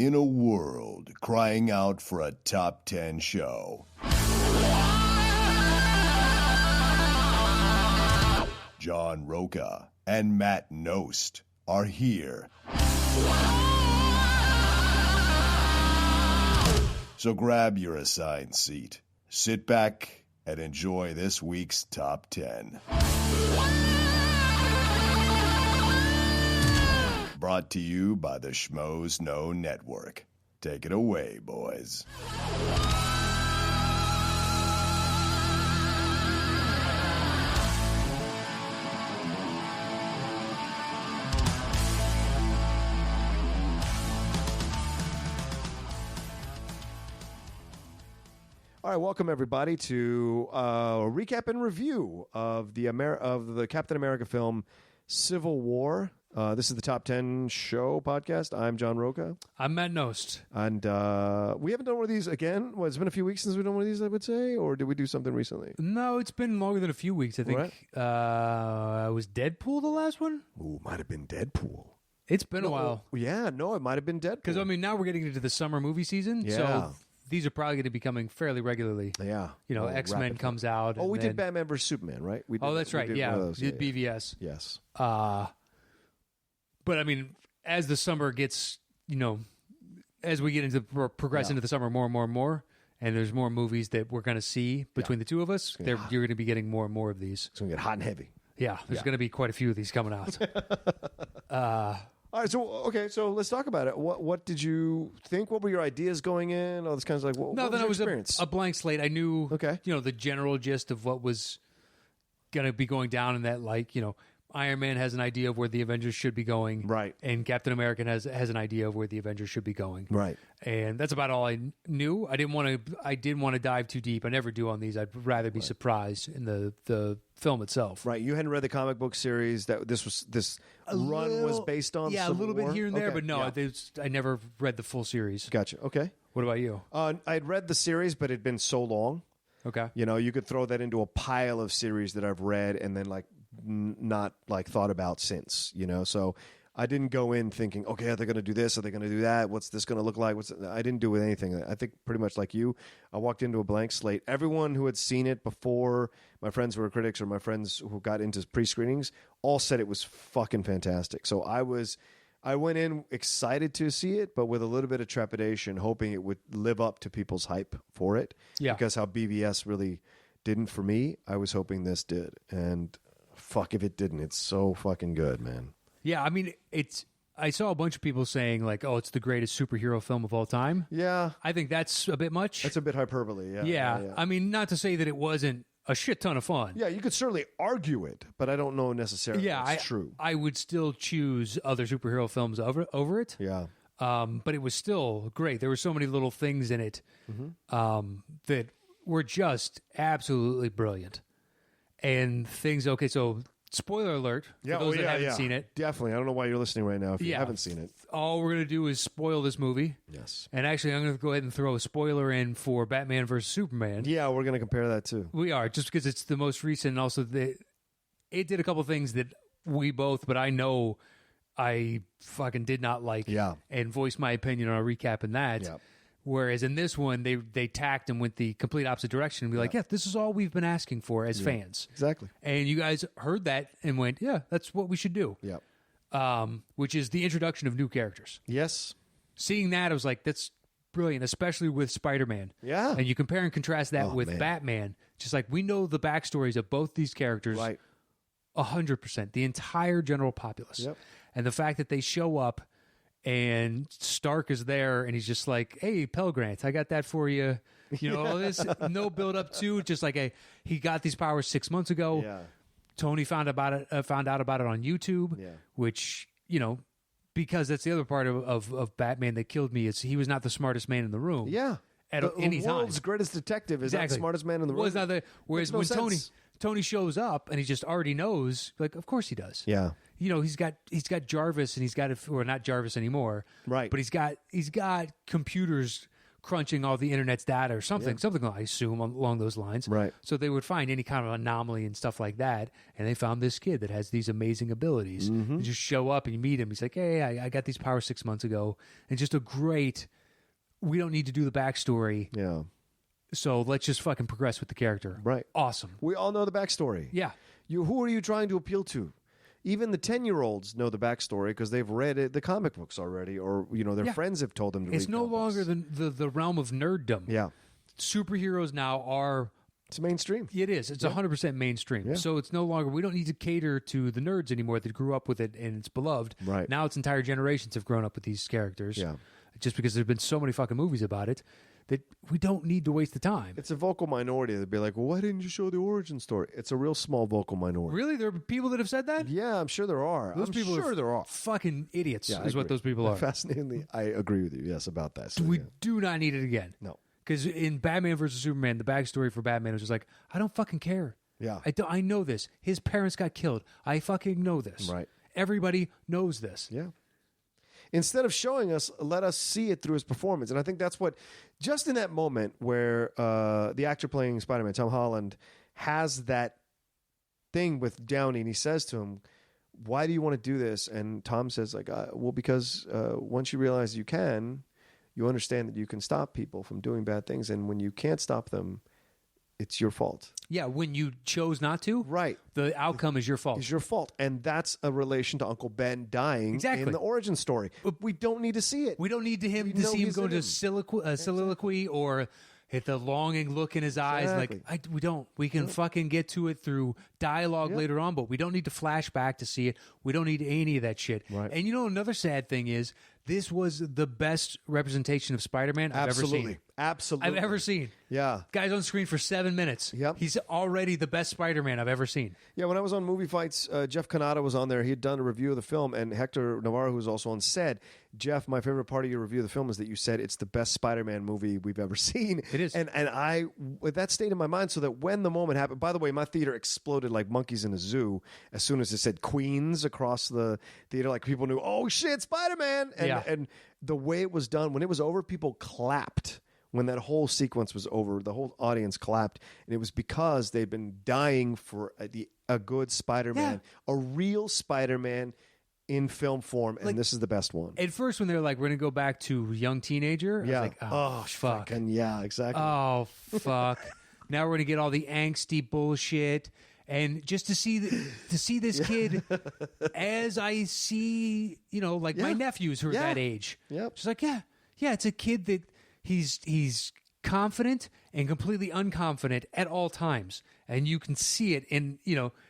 In a world crying out for a top 10 show, John Roca and Matt Nost are here. So grab your assigned seat, sit back, and enjoy this week's Top 10. Brought to you by the Schmoes Know Network. Take it away, boys. All right, welcome everybody to a recap and review of the Captain America film Civil War. This is the Top 10 Show podcast. I'm John Roca. I'm Matt Nost. And we haven't done one of these again. It's been a few weeks since we've done one of these, I would say, or did we do something recently? No, it's been longer than a few weeks. I think was Deadpool the last one? Ooh, might have been Deadpool. It's been a while. Yeah, no, it might have been Deadpool. Because, I mean, now we're getting into the summer movie season. Yeah. So these are probably going to be coming fairly regularly. Yeah. You know, X-Men comes out. Oh, we did Batman vs. Superman, right? That's right. Yeah. We did BVS. Yes. But, I mean, as the summer gets, as we get into progress into the summer more and more, and there's more movies that we're going to see between the two of us, you're going to be getting more and more of these. It's going to get hot and heavy. Yeah, there's going to be quite a few of these coming out. All right, so let's talk about it. What did you think? What were your ideas going in? All this kind of like what was your experience? A blank slate. I knew, the general gist of what was going to be going down, and that, Iron Man has an idea of where the Avengers should be going, right? And Captain America has an idea of where the Avengers should be going, right? And that's about all I knew. I didn't want to dive too deep. I never do on these. I'd rather be surprised in the film itself. Right. You hadn't read the comic book series that this run was based on. Yeah, a little bit here and there, but no, yeah. I never read the full series. Gotcha. Okay. What about you? I'd read the series, but it'd been so long. Okay. You could throw that into a pile of series that I've read and then not thought about since, so I didn't go in thinking, okay, are they going to do this? Are they going to do that? What's this going to look like? I didn't do with anything. I think pretty much like you, I walked into a blank slate. Everyone who had seen it before, my friends who were critics or my friends who got into pre-screenings, all said it was fucking fantastic. So I went in excited to see it, but with a little bit of trepidation, hoping it would live up to people's hype for it. Yeah. Because how BVS really didn't for me, I was hoping this did. And fuck if it didn't. It's so fucking good, man. Yeah, I mean, I saw a bunch of people saying, it's the greatest superhero film of all time. Yeah. I think that's a bit much. That's a bit hyperbole, yeah. Yeah. I mean, not to say that it wasn't a shit ton of fun. Yeah, you could certainly argue it, but I don't know necessarily it's true. I would still choose other superhero films over it. Yeah. But it was still great. There were so many little things in it that were just absolutely brilliant. And things, so spoiler alert for those that haven't seen it. Definitely. I don't know why you're listening right now if you haven't seen it. All we're going to do is spoil this movie. Yes. And actually, I'm going to go ahead and throw a spoiler in for Batman vs. Superman. Yeah, we're going to compare that too. We are, just because it's the most recent. And also, it did a couple things that but I know I fucking did not like. Yeah. And voiced my opinion on a recap in that. Yeah. Whereas in this one, they tacked and went the complete opposite direction and be like, this is all we've been asking for as fans. Exactly. And you guys heard that and went, that's what we should do. Yeah. Which is the introduction of new characters. Yes. Seeing that, I was like, that's brilliant, especially with Spider-Man. Yeah. And you compare and contrast that with Batman. Just like we know the backstories of both these characters. Right. 100%. The entire general populace. Yep. And the fact that they show up and Stark is there, and he's just like, "Hey, Pell Grant, I got that for you." All this no build up to, just like he got these powers 6 months ago. Yeah. Tony found out about it on YouTube, which because that's the other part of Batman that killed me is he was not the smartest man in the room. Yeah. At any time, the world's greatest detective is not the smartest man in the room. Whereas when Tony shows up and he just already knows, like, of course he does. Yeah. He's got Jarvis and he's got or not Jarvis anymore. Right. But he's got computers crunching all the internet's data or something, something I assume along those lines. Right. So they would find any kind of anomaly and stuff like that, and they found this kid that has these amazing abilities. Mm-hmm. You just show up and you meet him. He's like, hey, I got these powers 6 months ago, and just a great. We don't need to do the backstory. Yeah. So let's just fucking progress with the character. Right. Awesome. We all know the backstory. Yeah. Who are you trying to appeal to? Even the 10-year-olds know the backstory because they've read the comic books already, or their friends have told them to read. It's no longer the realm of nerddom. Yeah. Superheroes now are. It's mainstream. It is. It's 100% mainstream. Yeah. So it's no longer. We don't need to cater to the nerds anymore that grew up with it and it's beloved. Right. Now it's entire generations have grown up with these characters. Yeah. Just because there's been so many fucking movies about it that we don't need to waste the time. It's a vocal minority that'd be like, well, why didn't you show the origin story? It's a real small vocal minority. Really? There are people that have said that? Yeah, I'm sure there are. Those people sure are there are. fucking idiots Yeah, is what those people are. Fascinatingly, I agree with you. Yes, about that. So, We yeah. do not need it again. No. Because in Batman versus Superman, the backstory for Batman was just like, I don't fucking care. Yeah. I know this. His parents got killed. I fucking know this. Right. Everybody knows this. Yeah. Instead of showing us, let us see it through his performance. And I think that's what, just in that moment where the actor playing Spider-Man, Tom Holland, has that thing with Downey, and he says to him, why do you want to do this? And Tom says, like, well, because once you realize you can, you understand that you can stop people from doing bad things. And when you can't stop them, it's your fault. Yeah, when you chose not to, Right. the outcome is your fault. It's your fault. And that's a relation to Uncle Ben dying Exactly. in the origin story. But we don't need to see it. We don't need to We see know him he's go in into him. soliloquy or hit the longing look in his eyes. Exactly. Like, we don't. We can fucking get to it through dialogue later on, but we don't need to flash back to see it. We don't need any of that shit. Right. And another sad thing is, this was the best representation of Spider-Man I've ever seen. Absolutely. I've ever seen. Yeah. Guy's on screen for 7 minutes. Yep. He's already the best Spider-Man I've ever seen. Yeah, when I was on Movie Fights, Jeff Canada was on there. He had done a review of the film, and Hector Navarro, who was also on, said, Jeff, my favorite part of your review of the film is that you said it's the best Spider-Man movie we've ever seen. It is. And I, with that stayed in my mind, so that when the moment happened, by the way, my theater exploded like monkeys in a zoo as soon as it said Queens across the theater. Like, people knew, oh shit, Spider-Man! And the way it was done, when it was over, people clapped. When that whole sequence was over, the whole audience clapped, and it was because they'd been dying for a good Spider-Man, a real Spider-Man in film form, and this is the best one. At first, when they were like, we're going to go back to young teenager, I was like, oh fuck. And yeah, exactly. Oh, fuck. Now we're going to get all the angsty bullshit. And just to see this kid as I see, my nephews who are that age. Yep. Just like, yeah, it's a kid that he's confident and completely unconfident at all times. And you can see it in,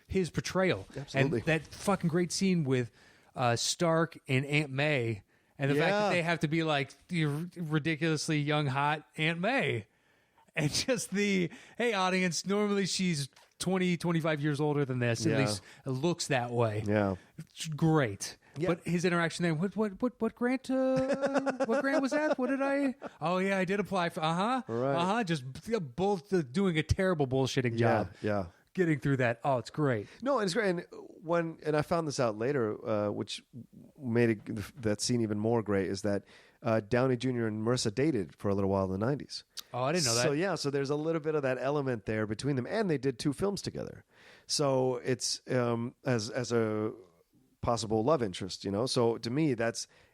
his portrayal. Absolutely. And that fucking great scene with Stark and Aunt May. And the fact that they have to be like the ridiculously young, hot Aunt May. And just hey, audience, normally she's 20, 25 years older than this. At least it looks that way. Yeah. It's great. Yeah. But his interaction there, what grant, what grant was that? What did I? Oh, yeah, I did apply for, Right. Just both doing a terrible bullshitting job. Yeah. Getting through that. Oh, it's great. No, and it's great. And I found this out later, which made that scene even more great, is that Downey Jr. and Marissa dated for a little while in the 90s. Oh, I didn't know that. So there's a little bit of that element there between them, and they did 2 films together. So it's as a possible love interest, So to me,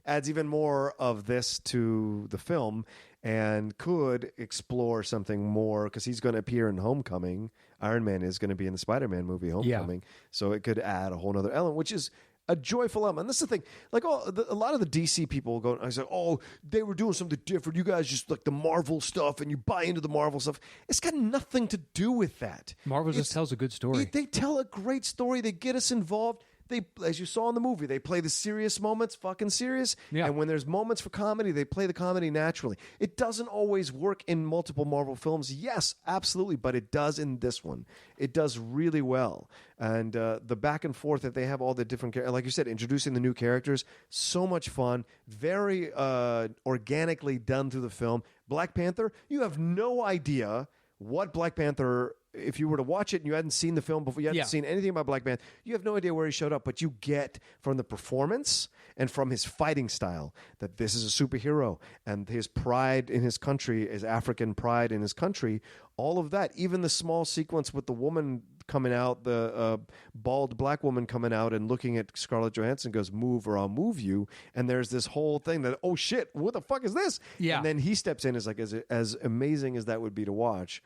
adds even more of this to the film, and could explore something more, because he's going to appear in Homecoming. Iron Man is going to be in the Spider-Man movie Homecoming, so it could add a whole other element, which is a joyful element. And that's the thing. Like, a lot of the DC people go, I say, oh, they were doing something different. You guys just like the Marvel stuff, and you buy into the Marvel stuff. It's got nothing to do with that. Marvel just tells a good story. They tell a great story. They get us involved. They, as you saw in the movie, they play the serious moments fucking serious. Yeah. And when there's moments for comedy, they play the comedy naturally. It doesn't always work in multiple Marvel films. Yes, absolutely. But it does in this one. It does really well. And the back and forth that they have, all the different characters, like you said, introducing the new characters, so much fun. Very organically done through the film. Black Panther, you have no idea what Black Panther if you were to watch it and you hadn't seen the film before, you hadn't seen anything about Black Panther, you have no idea where he showed up, but you get from the performance and from his fighting style that this is a superhero, and his pride in his country, his African pride in his country, all of that, even the small sequence with the woman coming out, the bald black woman coming out and looking at Scarlett Johansson, goes, "Move or I'll move you." And there's this whole thing that, oh shit, what the fuck is this? Yeah. And then he steps in, is like, as amazing as that would be to watch,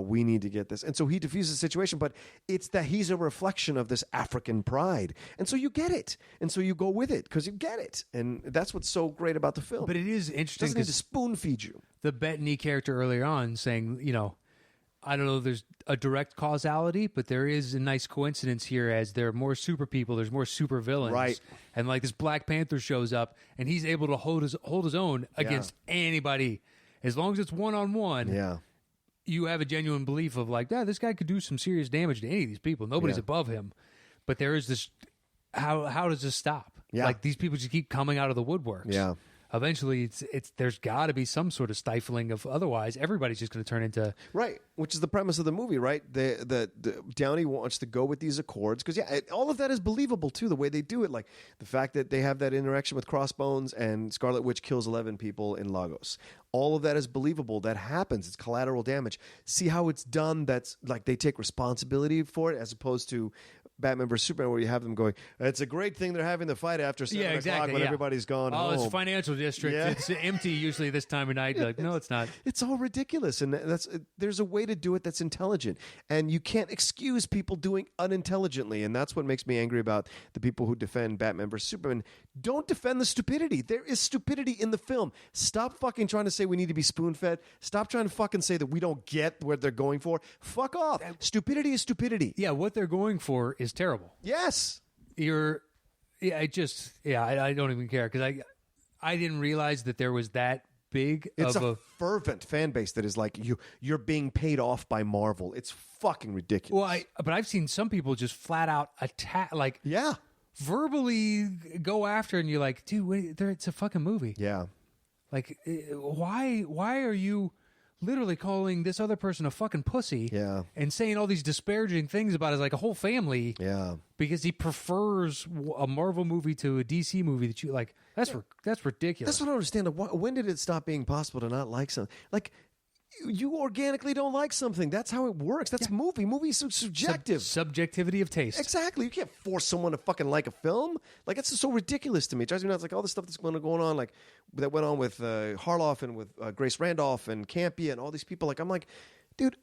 we need to get this. And so he diffuses the situation, but it's that he's a reflection of this African pride. And so you get it. And so you go with it because you get it. And that's what's so great about the film. But it is interesting doesn't need to because spoon feed you. the Bettany character earlier on saying, I don't know if there's a direct causality, but there is a nice coincidence here as there are more super people, there's more super villains. Right. And like this Black Panther shows up and he's able to hold his own against anybody. As long as it's one-on-one, Yeah. you have a genuine belief of like, this guy could do some serious damage to any of these people. Nobody's above him. But there is this, how does this stop? Yeah. Like these people just keep coming out of the woodworks. Yeah. Eventually, it's there's got to be some sort of stifling of otherwise everybody's just going to turn into Right, which is the premise of the movie, right? The Downey wants to go with these accords because all of that is believable too. The way they do it, like the fact that they have that interaction with Crossbones and Scarlet Witch kills 11 people in Lagos. All of that is believable. That happens. It's collateral damage. See how it's done. That's like they take responsibility for it, as opposed to Batman vs Superman, where you have them going, "It's a great thing they're having the fight after 7 o'clock when everybody's gone home." It's financial district. Yeah. It's empty usually this time of night. You're like, no, it's not. It's all ridiculous, and there's a way to do it that's intelligent, and you can't excuse people doing unintelligently, and that's what makes me angry about the people who defend Batman vs Superman. Don't defend the stupidity. There is stupidity in the film. Stop fucking trying to say we need to be spoon-fed. Stop trying to fucking say that we don't get what they're going for. Fuck off. Stupidity is stupidity. Yeah, what they're going for is terrible. Yes. I don't even care because I didn't realize that there was that big It's of a fervent fan base that is like, you're being paid off by Marvel. It's fucking ridiculous. Well, but I've seen some people just flat out attack, like verbally go after, and you're like, dude, it's a fucking movie. Yeah. Like, why are you literally calling this other person a fucking pussy? Yeah. And saying all these disparaging things about his like a whole family. Yeah. Because he prefers a Marvel movie to a DC movie that you like. That's ridiculous. That's what I don't understand. When did it stop being possible to not like something? Like, you organically don't like something. That's how it works. That's movie. Movie's so subjective. Subjectivity of taste. Exactly. You can't force someone to fucking like a film. Like, that's just so ridiculous to me. It drives me nuts. Like, all the stuff that's going on, like, that went on with Harloff and with Grace Randolph and Campia and all these people. Like, I'm like, dude,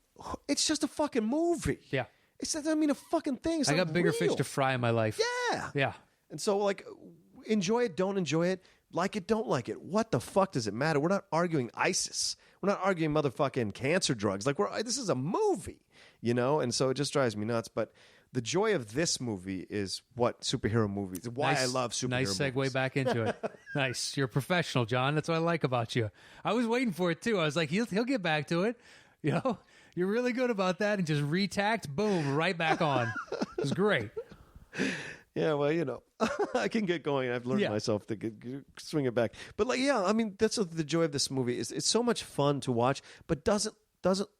it's just a fucking movie. Yeah. It's not, a fucking thing. It's I got bigger real. fish to fry in my life. Yeah. Yeah. And so, like, enjoy it, don't enjoy it, like it, don't like it. What the fuck does it matter? We're not arguing ISIS. We're not arguing motherfucking cancer drugs. Like, this is a movie, And so it just drives me nuts. But the joy of this movie is what superhero movies, why I love superhero movies. Nice segue back into it. Nice. You're a professional, John. That's what I like about you. I was waiting for it, too. I was like, he'll get back to it. You're really good about that. And just retacked, boom, right back on. It was great. Yeah, well, I can get going. I've learned myself to swing it back. But that's the joy of this movie. It's so much fun to watch, but doesn't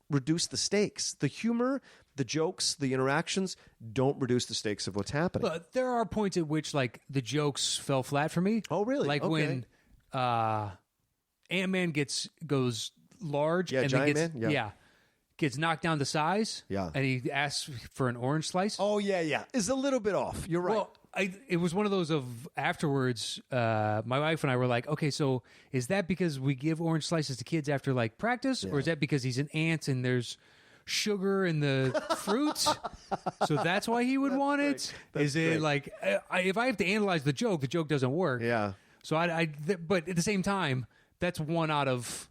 reduce the stakes. The humor, the jokes, the interactions don't redues the stakes of what's happening. But there are points at which, like, the jokes fell flat for me. Oh, really? Like when Ant-Man goes large and Giant then Man? gets knocked down to size. Yeah. And he asks for an orange slice. Oh, yeah. It's a little bit off. You're right. Well, it was one of those of afterwards, my wife and I were like, okay, so is that because we give orange slices to kids after like practice? Or is that because he's an ant and there's sugar in the fruit? So that's why he would want it? Is it like, if I have to analyze the joke doesn't work. Yeah. So but at the same time, that's 1 out of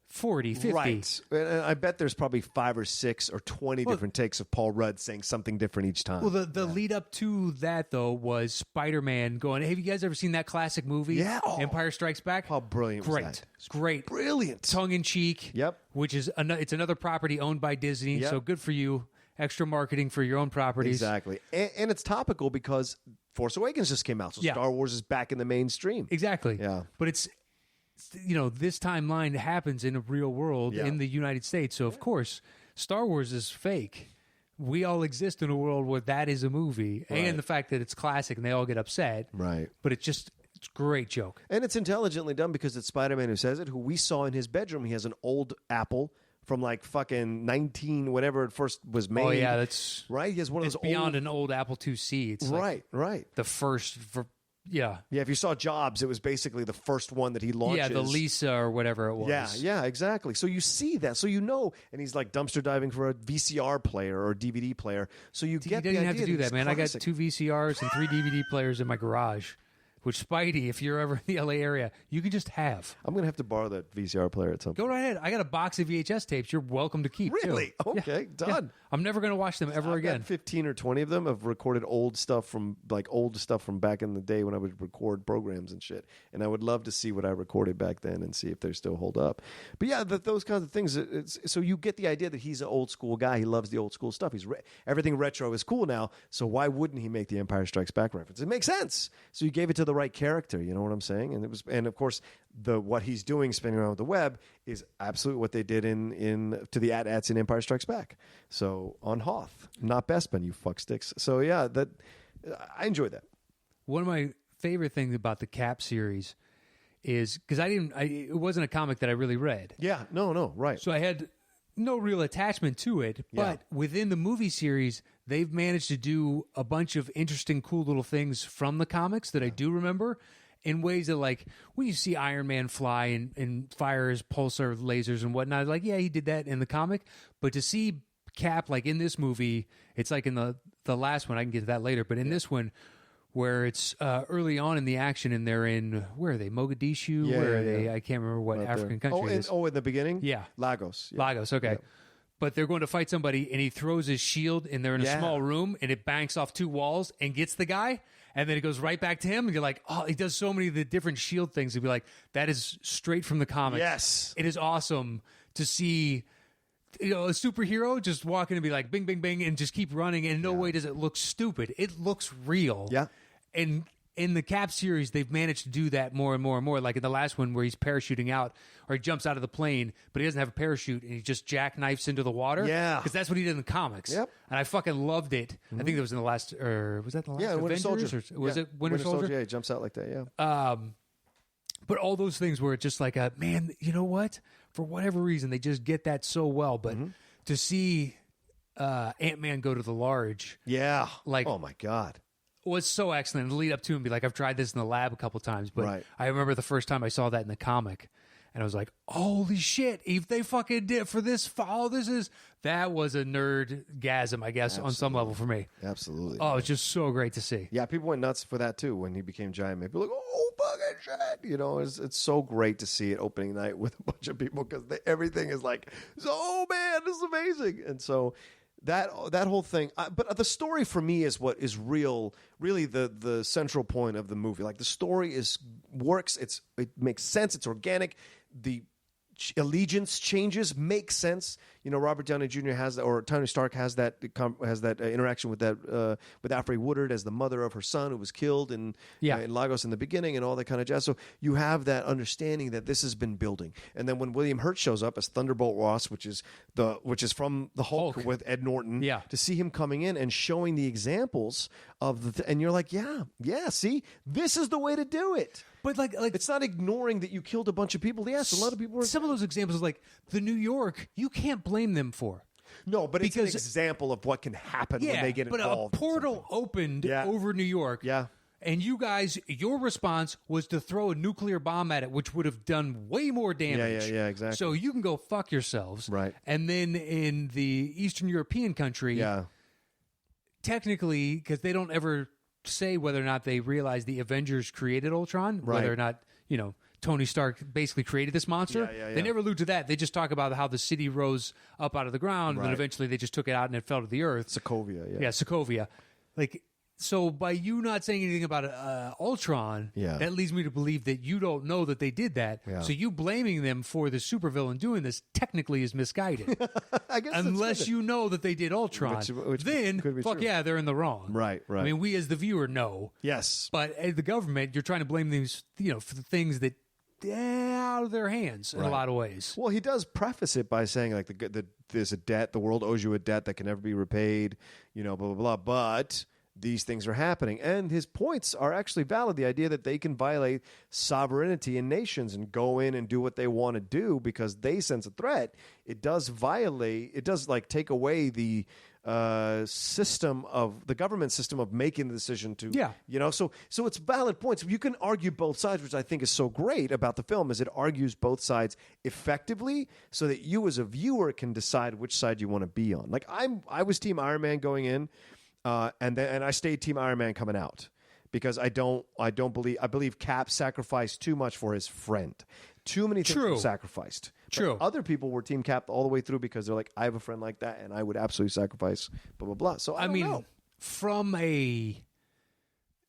40, 50. Right. And I bet there's probably 5 or 6 or 20 different takes of Paul Rudd saying something different each time. Well, the lead up to that, though, was Spider-Man going, have you guys ever seen that classic movie? Yeah. Oh. Empire Strikes Back? How brilliant was that? It's great. Brilliant. Tongue-in-cheek. Yep. Which is it's another property owned by Disney, so good for you. Extra marketing for your own properties. Exactly. And it's topical because Force Awakens just came out, so Star Wars is back in the mainstream. Exactly. Yeah. But it's this timeline happens in a real world in the United States. So, of course, Star Wars is fake. We all exist in a world where that is a movie, and the fact that it's classic and they all get upset. Right. But it's a great joke. And it's intelligently done because it's Spider-Man who says it, who we saw in his bedroom. He has an old Apple from like fucking 19, whatever it first was made. Oh, yeah, that's... Right? He has one of It's those beyond an old Apple IIc. It's like right. the first... Yeah. Yeah, if you saw Jobs, it was basically the first one that he launches. Yeah, the Lisa or whatever it was. Yeah, exactly. So you see that. So you know, and he's like dumpster diving for a VCR player or a DVD player. So you get the idea. You didn't have to do that, man. Classic. I got 2 VCRs and 3 DVD players in my garage, which Spidey, if you're ever in the LA area, you can just have. I'm going to have to borrow that VCR player at some point. Go right ahead. I got a box of VHS tapes you're welcome to keep. Really? Too. Okay, Yeah. done. Yeah. I'm never going to watch them ever I've again. got 15 or 20 of them. I've recorded old stuff from back in the day when I would record programs and shit. And I would love to see what I recorded back then and see if they still hold up. But yeah, those kinds of things. So you get the idea that he's an old school guy. He loves the old school stuff. Everything retro is cool now. So why wouldn't he make the Empire Strikes Back reference? It makes sense. So you gave it to the right character. You know what I'm saying? And of course, what he's doing, spinning around with the web, is absolutely what they did to the AT-ATs in Empire Strikes Back. So on Hoth, not Bespin, you fucksticks. So yeah, I enjoyed that. One of my favorite things about the Cap series is because it wasn't a comic that I really read. Yeah, no, right. So I had no real attachment to it, but within the movie series, they've managed to do a bunch of interesting, cool little things from the comics that I do remember in ways that, like, when you see Iron Man fly and fire his pulsar lasers and whatnot, like, yeah, he did that in the comic, but to see Cap, like, in this movie, it's like in the last one, I can get to that later, but in this one, where it's early on in the action, and they're in, where are they, Mogadishu? Yeah, where are yeah, they? yeah. I can't remember what African country it is. In the beginning? Yeah. Lagos. Yeah. Lagos, okay. Yeah. But they're going to fight somebody, and he throws his shield, and they're in a small room, and it banks off 2 walls and gets the guy, and then it goes right back to him, and you're like, oh, he does so many of the different shield things. You'd be like, that is straight from the comics. Yes. It is awesome to see, a superhero just walk in and be like, bing, bing, bing, and just keep running, and in no way does it look stupid. It looks real. Yeah. And in the Cap series, they've managed to do that more and more and more. Like in the last one where he's parachuting out, or he jumps out of the plane, but he doesn't have a parachute, and he just jackknifes into the water. Yeah. Because that's what he did in the comics. Yep. And I fucking loved it. I think that was in the last, or was that the last Winter Avengers? Soldier. Or was it Winter Soldier? Yeah, he jumps out like that, yeah. But all those things where it's just like, man, you know what? For whatever reason, they just get that so well. But to see Ant-Man go to the large. Yeah. Like, oh, my God. Was so excellent. The lead up to him, be like, I've tried this in the lab a couple times, but Right. I remember the first time I saw that in the comic, and I was like, holy shit, if they fucking did for this, that was a nerd-gasm, I guess, on some level for me. Absolutely. Oh, it's just so great to see. Yeah, people went nuts for that, too, when he became Giant Man. People were like, oh, fucking shit. It's so great to see it opening night with a bunch of people because everything is like, oh, man, this is amazing. And so that whole thing, but the story for me is what is really the central point of the movie. Like the story works, it makes sense, it's organic. The allegiance changes make sense. Robert Downey Jr. has that, or Tony Stark has that interaction with Alfre Woodard as the mother of her son who was killed in Lagos in the beginning, and all that kind of jazz. So you have that understanding that this has been building. And then when William Hurt shows up as Thunderbolt Ross, which is from the Hulk with Ed Norton, to see him coming in and showing the examples of and you're like, see, this is the way to do it. But like it's not ignoring that you killed a bunch of people. Yes, a lot of people were. Some of those examples, like the New York, you can't blame them for. No, but it's an example of what can happen when they get involved. But a portal opened over New York. Yeah. And you guys, your response was to throw a nuclear bomb at it, which would have done way more damage. Yeah, exactly. So you can go fuck yourselves. Right. And then in the Eastern European country, technically, because they don't ever say whether or not they realize the Avengers created Ultron, whether or not, Tony Stark basically created this monster. They never allude to that. They just talk about how the city rose up out of the ground, and then eventually they just took it out and it fell to the earth. Sokovia, Yeah, Sokovia. So by you not saying anything about Ultron, that leads me to believe that you don't know that they did that. Yeah. So you blaming them for the supervillain doing this technically is misguided. I guess unless you know that they did Ultron, which then could be fuck true. yeah, they're in the wrong. Right. I mean, we as the viewer know. Yes. But as the government, you're trying to blame these, for the things that out of their hands in a lot of ways. Well, he does preface it by saying like there's a debt, the world owes you a debt that can never be repaid, blah blah blah. But these things are happening, and his points are actually valid. The idea that they can violate sovereignty in nations and go in and do what they want to do because they sense a threat. It does violate. It does like take away the system of the government system of making the decision to, so it's valid points. You can argue both sides, which I think is so great about the film, is it argues both sides effectively so that you as a viewer can decide which side you want to be on. Like I was Team Iron Man going in, and I stayed Team Iron Man coming out because I believe Cap sacrificed too much for his friend. Too many things were sacrificed. True. But other people were Team Cap all the way through because they're like, I have a friend like that, and I would absolutely sacrifice, blah, blah, blah. So I mean, from a,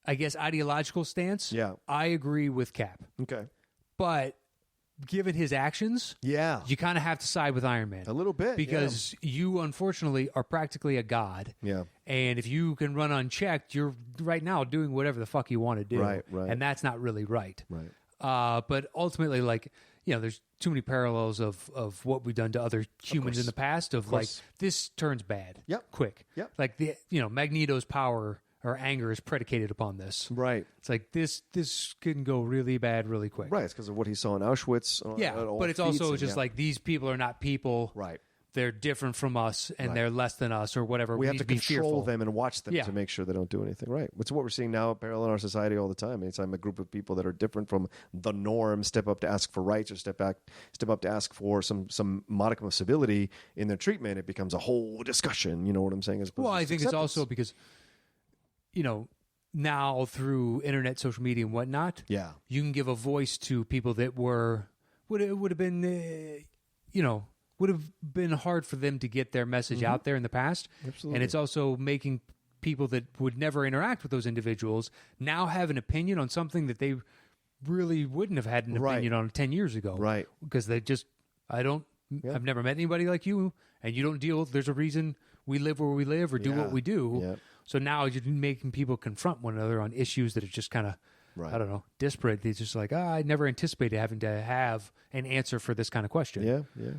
I guess, ideological stance, I agree with Cap. Okay. But given his actions, you kind of have to side with Iron Man. A little bit. Because you, unfortunately, are practically a god. Yeah. And if you can run unchecked, you're right now doing whatever the fuck you want to do. Right. And that's not really right. Right. But ultimately, like, there's too many parallels of what we've done to other humans in the past of like, this turns bad quick. Yep. Like, Magneto's power or anger is predicated upon this. Right. It's like, this can go really bad really quick. Right. It's because of what he saw in Auschwitz. But it's also just like, these people are not people. Right. They're different from us, and they're less than us, or whatever. We have to be control fearful. them and watch them to make sure they don't do anything right. It's what we're seeing now parallel in our society all the time. Anytime a group of people that are different from the norm step up to ask for rights or step up to ask for some modicum of civility in their treatment, it becomes a whole discussion. You know what I'm saying? Well, I think it's also because, now through internet, social media, and whatnot, you can give a voice to people that would have been, would have been hard for them to get their message out there in the past. Absolutely. And it's also making people that would never interact with those individuals now have an opinion on something that they really wouldn't have had an opinion on 10 years ago. Right. Because they just, I've never met anybody like you, and you don't deal, there's a reason we live where we live or do what we do. Yeah. So now you're making people confront one another on issues that are just kind of, I don't know, disparate. It's just like, I never anticipated having to have an answer for this kind of question. Yeah.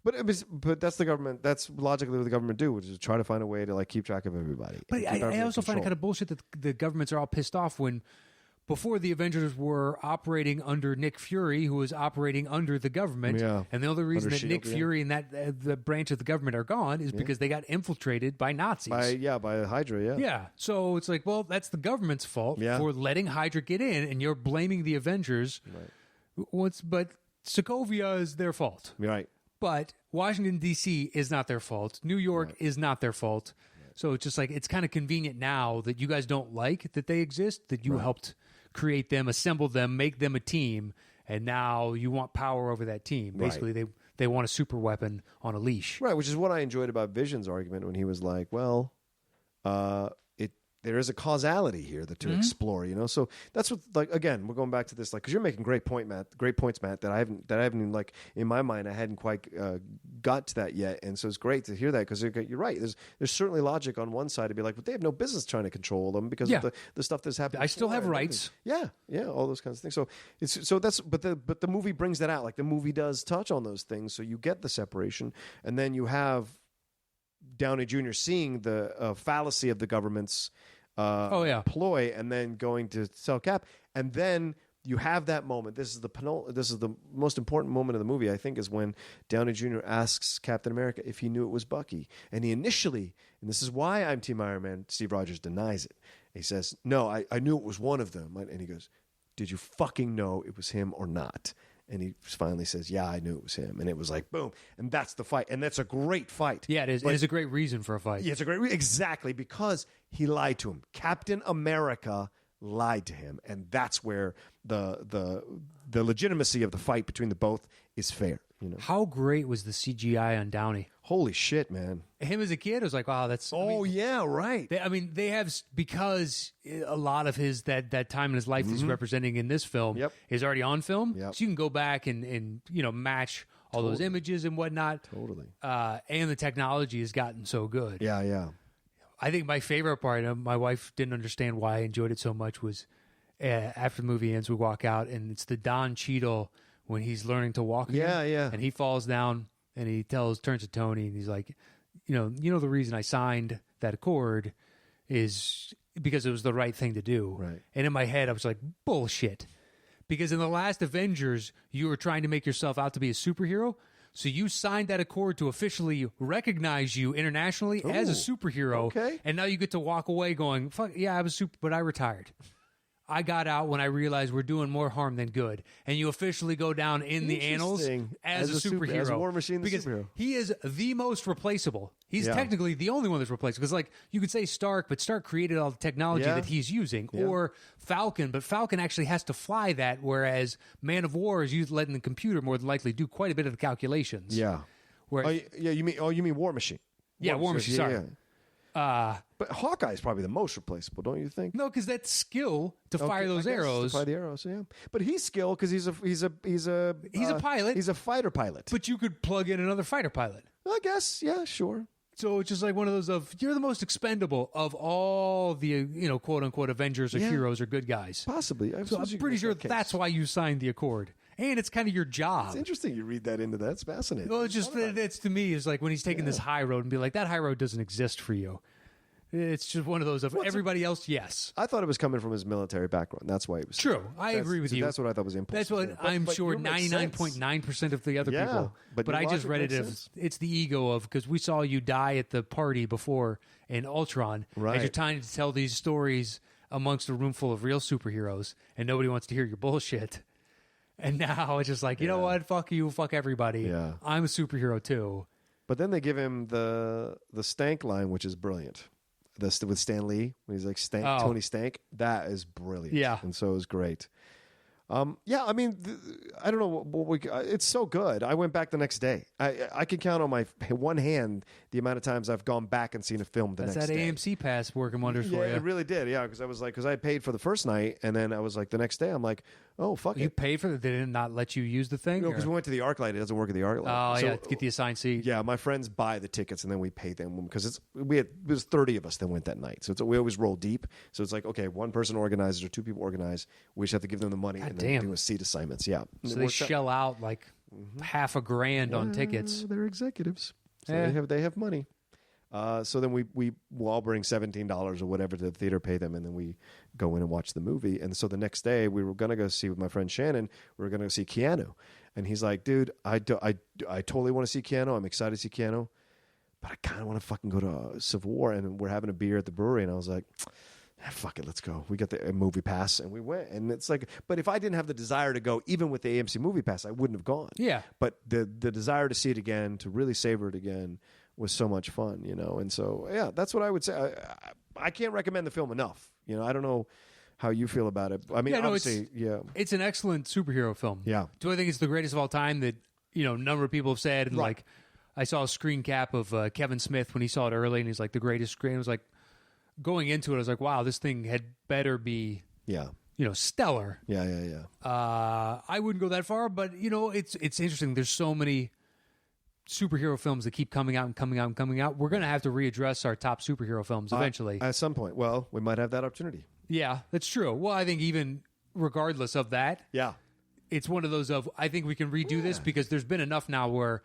But that's the government. That's logically what the government do, which is try to find a way to like keep track of everybody. But I also find it kind of bullshit that the governments are all pissed off when before the Avengers were operating under Nick Fury, who was operating under the government, and the only reason that Nick Fury and that the branch of the government are gone is because they got infiltrated by Nazis. By Hydra. Yeah. So it's like, well, that's the government's fault for letting Hydra get in, and you're blaming the Avengers. Right. But Sokovia is their fault. Right. But Washington, D.C. is not their fault. New York is not their fault. So it's just like, it's kind of convenient now that you guys don't like that they exist, that you helped create them, assemble them, make them a team, and now you want power over that team. Basically, they want a super weapon on a leash. Right, which is what I enjoyed about Vision's argument when he was like, well, there is a causality here to explore, So that's what, like, again, we're going back to this, like, because you're making great points, Matt. That I haven't even, like, in my mind, I hadn't quite got to that yet, and so it's great to hear that because you're right. There's certainly logic on one side to be like, but they have no business trying to control them because of the stuff that's happening. I still have rights. Yeah, all those kinds of things. So that's but the movie brings that out. Like the movie does touch on those things, so you get the separation, and then you have Downey Jr. seeing the fallacy of the government's ploy, and then going to sell Cap, and then you have that moment. This is the most important moment of the movie, I think, is when Downey Jr. asks Captain America if he knew it was Bucky, and he initially, and this is why I'm Team Iron Man, Steve Rogers denies it. He says, "No, I knew it was one of them," and he goes, "Did you fucking know it was him or not?" And he finally says, "Yeah, I knew it was him." And it was like, boom. And that's the fight. And that's a great fight. Yeah, it is. It is a great reason for a fight. Yeah, it's a great exactly, because he lied to him. Captain America lied to him. And that's where the legitimacy of the fight between the both is fair. How great was the CGI on Downey? Holy shit, man. Him as a kid, I was like, wow, that's... yeah, right. They have, because a lot of his, that time in his life he's representing in this film is already on film. Yep. So you can go back and match all those images and whatnot. Totally. And the technology has gotten so good. Yeah. I think my favorite part, my wife didn't understand why I enjoyed it so much, was after the movie ends, we walk out, and it's the Don Cheadle when he's learning to walk again. Yeah. And he falls down, and he turns to Tony, and he's like, you know, the reason I signed that accord is because it was the right thing to do. Right. And in my head, I was like, bullshit. Because in the last Avengers, you were trying to make yourself out to be a superhero. So you signed that accord to officially recognize you internationally as a superhero. Okay. And now you get to walk away going, fuck, yeah, I was super, but I retired. I got out when I realized we're doing more harm than good. And you officially go down in the annals as a superhero. As a War Machine, the because superhero. he is the most replaceable. He's technically the only one that's replaceable. Because, like, you could say Stark, but Stark created all the technology that he's using. Yeah. Or Falcon, but Falcon actually has to fly that, whereas Man of War is used letting the computer more than likely do quite a bit of the calculations. Yeah. Where, you mean War Machine? War Machine, sorry. But Hawkeye's probably the most replaceable, don't you think? No, because that's skill to fire those arrows. To fire the arrows, yeah. But he's skilled because he's a pilot. He's a fighter pilot. But you could plug in another fighter pilot. I guess, yeah, sure. So it's just like one of those of you're the most expendable of all the quote unquote Avengers or heroes or good guys. Possibly. So I'm pretty sure that's why you signed the accord. And it's kind of your job. It's interesting you read that into that. It's fascinating. Well, it's to me is like when he's taking this high road and be like, that high road doesn't exist for you. It's just one of those of everybody else, yes. I thought it was coming from his military background. That's why he was true. I agree with you. That's what I thought was impulsive. That's what I'm sure 99.9% of the other people. But I just read it as it's the ego of because we saw you die at the party before in Ultron, right? And you're trying to tell these stories amongst a room full of real superheroes, and nobody wants to hear your bullshit. And now it's just like, you know what? Fuck you. Fuck everybody. Yeah. I'm a superhero too. But then they give him the Stank line, which is brilliant. With Stan Lee, when he's like Tony Stank, that is brilliant. Yeah, and so it was great. I mean, I don't know. It's so good. I went back the next day. I can count on my one hand the amount of times I've gone back and seen a film the next day. That's that AMC pass working wonders for you. Yeah, it really did. Yeah, because I paid for the first night, and then I was like the next day I'm like, oh fuck it. You paid for it? They did not let you use the thing? No, because we went to the ArcLight. It doesn't work at the ArcLight. Oh yeah, to get the assigned seat. Yeah, my friends buy the tickets and then we pay them because it was 30 of us that went that night. So we always roll deep. So it's like, okay, one person organizes or two people organize. We just have to give them the money and then do a seat assignments. Yeah. So they shell out like $5,000 on tickets. They're executives. So they have money. So then we all bring $17 or whatever to the theater, pay them, and then we go in and watch the movie. And so the next day we were going to go see with my friend Shannon. We were going to go see Keanu. And he's like, dude, I totally want to see Keanu. I'm excited to see Keanu. But I kind of want to fucking go to Civil War. And we're having a beer at the brewery. And I was like, fuck it, let's go. We got the movie pass and we went. And it's like, but if I didn't have the desire to go, even with the AMC movie pass, I wouldn't have gone. Yeah. But the desire to see it again, to really savor it again, was so much fun, And so, yeah, that's what I would say. I can't recommend the film enough. I don't know how you feel about it. I mean, obviously, it's an excellent superhero film. Yeah. Do I think it's the greatest of all time that, a number of people have said, and like, I saw a screen cap of Kevin Smith when he saw it early, and he's like, the greatest screen. I was like, going into it, I was like, wow, this thing had better be, stellar. Yeah. I wouldn't go that far, but, it's interesting. There's so many superhero films that keep coming out and coming out and coming out. We're going to have to readdress our top superhero films eventually. At some point. Well, we might have that opportunity. Yeah, that's true. Well, I think even regardless of that, it's one of those of, I think we can redo this because there's been enough now where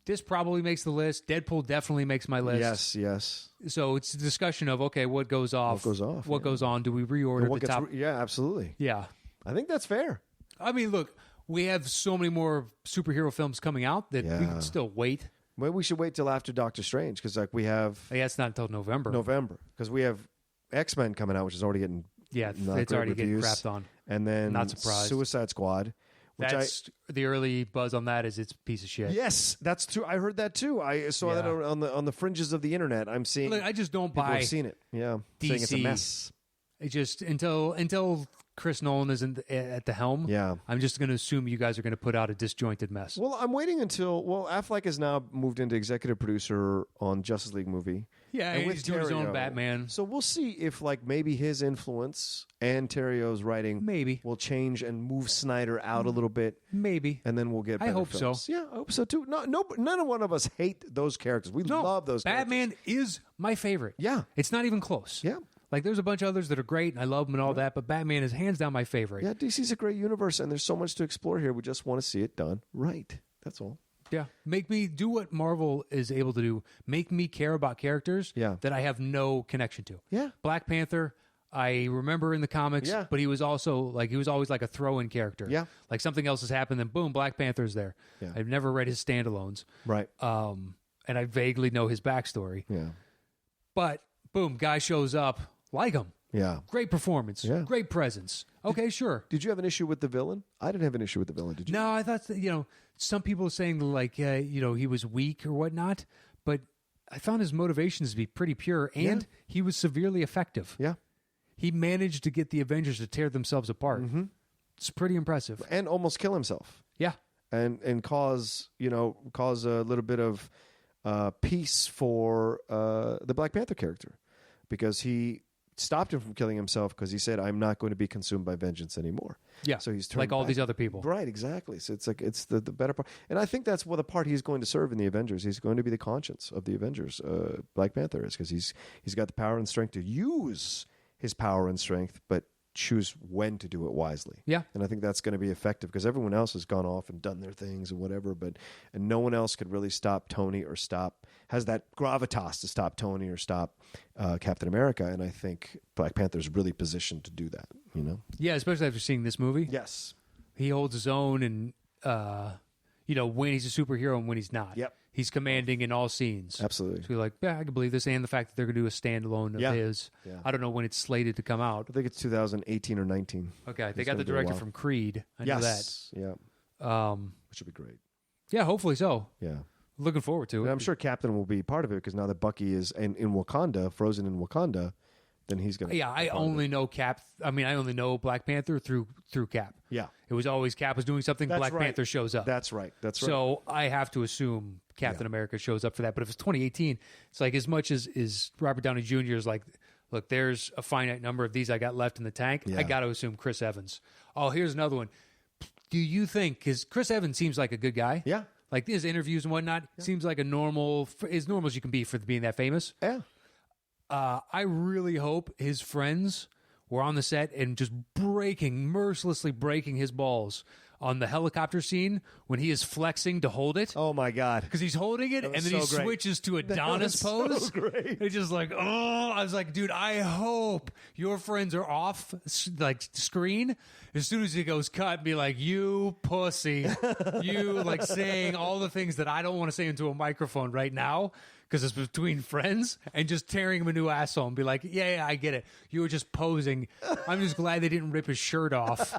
this probably makes the list. Deadpool definitely makes my list. Yes. So it's a discussion of, okay, what goes off? What goes on? Do we reorder the top? Yeah, absolutely. Yeah. I think that's fair. I mean, look, we have so many more superhero films coming out that we can still wait. Maybe we should wait till after Doctor Strange because we have... Yeah, it's not until November. Because we have X-Men coming out, which is already getting it's already getting crapped on. And then not surprised. Suicide Squad. The early buzz on that is it's a piece of shit. Yes, that's true. I heard that too. I saw that on the fringes of the internet. I'm seeing. Look, I just don't people buy. Have seen it. Yeah, DC. saying it's a mess. It just until Chris Nolan is at the helm. Yeah, I'm just going to assume you guys are going to put out a disjointed mess. Well, I'm waiting until Affleck has now moved into executive producer on Justice League movie. Yeah, and he's doing his own Batman. So we'll see if maybe his influence and Terrio's writing will change and move Snyder out a little bit. Maybe, and then we'll get. I hope films. so. Yeah, I hope so too. None of one of us hate those characters. We love those. Batman is my favorite. Yeah, it's not even close. Yeah. Like, there's a bunch of others that are great, and I love them and all that, but Batman is hands down my favorite. Yeah, DC's a great universe, and there's so much to explore here. We just want to see it done right. That's all. Yeah. Make me do what Marvel is able to do. Make me care about characters that I have no connection to. Yeah. Black Panther, I remember in the comics, but he was also like, he was always like a throw-in character. Yeah. Like something else has happened, then boom, Black Panther's there. Yeah. I've never read his standalones. Right. And I vaguely know his backstory. Yeah. But boom, guy shows up, like him. Yeah. Great performance. Yeah. Great presence. Okay, sure. Did you have an issue with the villain? I didn't have an issue with the villain. Did you? No, I thought that, some people are saying like, he was weak or whatnot, but I found his motivations to be pretty pure, and he was severely effective. Yeah. He managed to get the Avengers to tear themselves apart. Mm-hmm. It's pretty impressive. And almost kill himself. Yeah. And cause a little bit of peace for the Black Panther character, because he stopped him from killing himself because he said, "I'm not going to be consumed by vengeance anymore." Yeah, so he's turned like all back. these other people, right? Exactly. So it's like it's the better part, and I think that's what the part he's going to serve in the Avengers. He's going to be the conscience of the Avengers. Black Panther is, because he's got the power and strength to use his power and strength, but choose when to do it wisely. Yeah. And I think that's going to be effective, because everyone else has gone off and done their things and whatever, and no one else could really stop Tony or has that gravitas to stop Tony or stop Captain America. And I think Black Panther's really positioned to do that, Yeah, especially after seeing this movie. Yes. He holds his own, and, when he's a superhero and when he's not. Yep. He's commanding in all scenes. Absolutely. So you're like, yeah, I can believe this. And the fact that they're going to do a standalone of his. Yeah. I don't know when it's slated to come out. I think it's 2018 or 19. Okay. They got the director from Creed. I know that. Yeah. Which would be great. Yeah, hopefully so. Yeah. Looking forward to it. And I'm sure Captain will be part of it, because now that Bucky is in Wakanda, frozen in Wakanda, then he's going to... Yeah, I only know Cap. I only know Black Panther through Cap. Yeah. It was always Cap was doing something, That's Black right. Panther shows up. That's right. So I have to assume Captain America shows up for that. But if it's 2018, it's like, as much as Robert Downey Jr. is like, look, there's a finite number of these I got left in the tank, I got to assume Chris Evans. Oh, here's another one. Do you think, because Chris Evans seems like a good guy. Yeah. Like his interviews and whatnot, seems like as normal as you can be for being that famous. Yeah. I really hope his friends were on the set and just mercilessly breaking his balls on the helicopter scene when he is flexing to hold it. Oh my God. Because he's holding it, and then he switches to Adonis pose. So great. It's just like, I was like, dude, I hope your friends are off screen as soon as he goes cut, and be like, you pussy. You like saying all the things that I don't want to say into a microphone right now, because it's between friends, and just tearing him a new asshole and be like, yeah, I get it. You were just posing. I'm just glad they didn't rip his shirt off,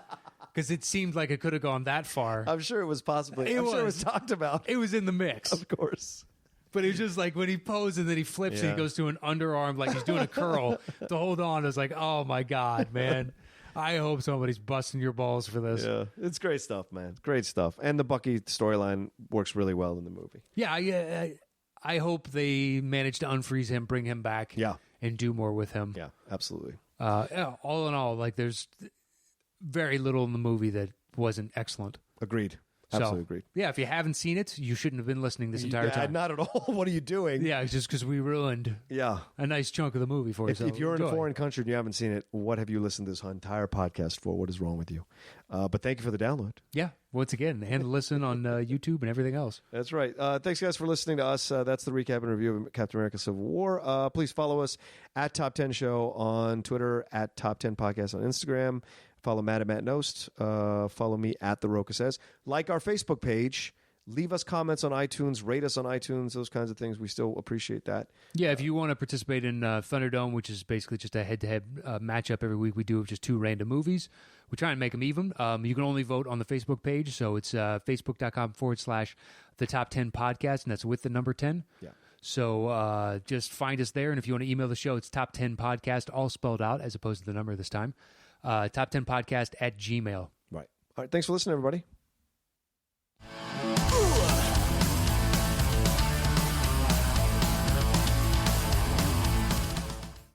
because it seemed like it could have gone that far. I'm sure it was possibly. I'm sure it was talked about. It was in the mix. Of course. But it was just like when he posed and then he flips and he goes to an underarm like he's doing a curl to hold on. It's like, oh my God, man. I hope somebody's busting your balls for this. Yeah, it's great stuff, man. Great stuff. And the Bucky storyline works really well in the movie. Yeah, I hope they manage to unfreeze him, bring him back, and do more with him. Yeah, absolutely. All in all, like, there's very little in the movie that wasn't excellent. Agreed. Absolutely agreed. Yeah, if you haven't seen it, you shouldn't have been listening this entire time. Not at all. What are you doing? Yeah, it's just because we ruined a nice chunk of the movie for you. If you're in a foreign country and you haven't seen it, what have you listened to this entire podcast for? What is wrong with you? But thank you for the download. Yeah, once again, and listen on YouTube and everything else. That's right. Thanks, guys, for listening to us. That's the recap and review of Captain America Civil War. Please follow us at Top 10 Show on Twitter, at Top 10 Podcast on Instagram. Follow Matt at Matt Nost. Follow me at The Roca Says. Like our Facebook page. Leave us comments on iTunes. Rate us on iTunes. Those kinds of things. We still appreciate that. Yeah, if you want to participate in Thunderdome, which is basically just a head-to-head matchup every week, we do of just two random movies. We try and make them even. You can only vote on the Facebook page, so it's facebook.com/the Top 10 Podcast, and that's with the number 10. Yeah. So just find us there, and if you want to email the show, it's Top 10 Podcast, all spelled out, as opposed to the number this time. Top 10 Podcast at Gmail. Right. All right. Thanks for listening, everybody.